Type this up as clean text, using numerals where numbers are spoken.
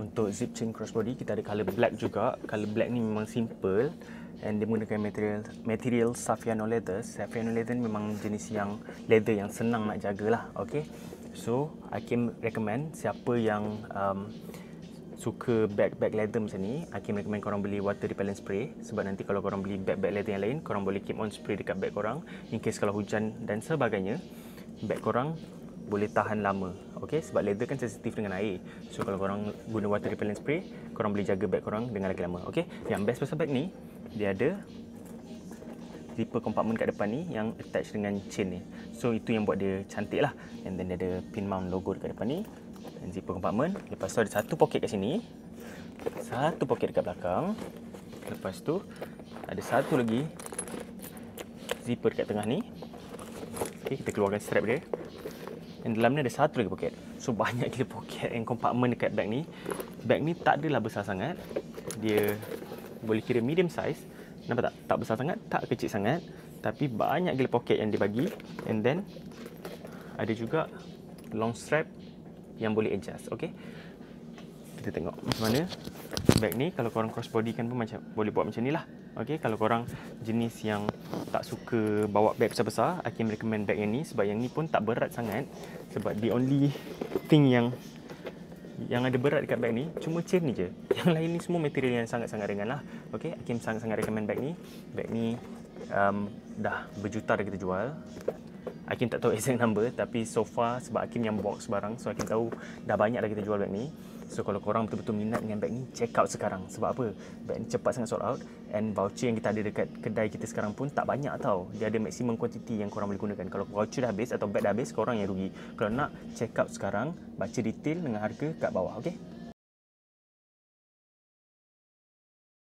Untuk zip chain crossbody kita ada color black juga. Color black ni memang simple and dia menggunakan material Saffiano leather. Saffiano leather ni memang jenis yang leather yang senang nak jagalah. Okay, so Hakim recommend siapa yang suka bag leather macam ni, Hakim recommend korang beli water repellent spray. Sebab nanti kalau korang beli bag leather yang lain, korang boleh keep on spray dekat bag korang in case kalau hujan dan sebagainya, bag korang boleh tahan lama. Okay, sebab leather kan sensitif dengan air. So kalau korang guna water repellent spray, korang boleh jaga bag korang dengan lagi lama. Okay, yang best pasal bag ni, dia ada zipper compartment kat depan ni yang attach dengan chain ni. So itu yang buat dia cantik lah. And then dia ada pin mount logo dekat depan ni dan zipper compartment. Lepas tu ada satu poket kat sini, satu poket dekat belakang. Lepas tu ada satu lagi zipper dekat tengah ni. Okay, kita keluarkan strap dia. Dan dalam ni ada satu lagi poket. So banyak gila poket and compartment dekat bag ni. Bag ni tak adalah besar sangat. Dia boleh kira medium size. Nampak tak? Tak besar sangat, tak kecil sangat. Tapi banyak gila poket yang dia bagi. And then ada juga long strap yang boleh adjust. Okay, kita tengok macam mana bag ni. Kalau korang crossbody kan pun macam boleh buat macam ni lah. Okay, kalau korang jenis yang tak suka bawa bag besar-besar, Hakim recommend bag yang ni. Sebab yang ni pun tak berat sangat. Sebab the only thing yang ada berat dekat bag ni cuma chain ni je. Yang lain ni semua material yang sangat-sangat ringan lah. Okay, Hakim sangat-sangat recommend bag ni. Bag ni dah berjuta dah kita jual. Hakim tak tahu exact number, tapi so far sebab Hakim yang box barang, so Hakim tahu dah banyak dah kita jual bag ni. So kalau korang betul-betul minat dengan bag ni, check out sekarang. Sebab apa? Bag ni cepat sangat sold out. And voucher yang kita ada dekat kedai kita sekarang pun tak banyak tau. Dia ada maximum quantity yang korang boleh gunakan. Kalau voucher dah habis atau bag dah habis, korang yang rugi. Kalau nak, check out sekarang, baca detail dengan harga kat bawah. Okay?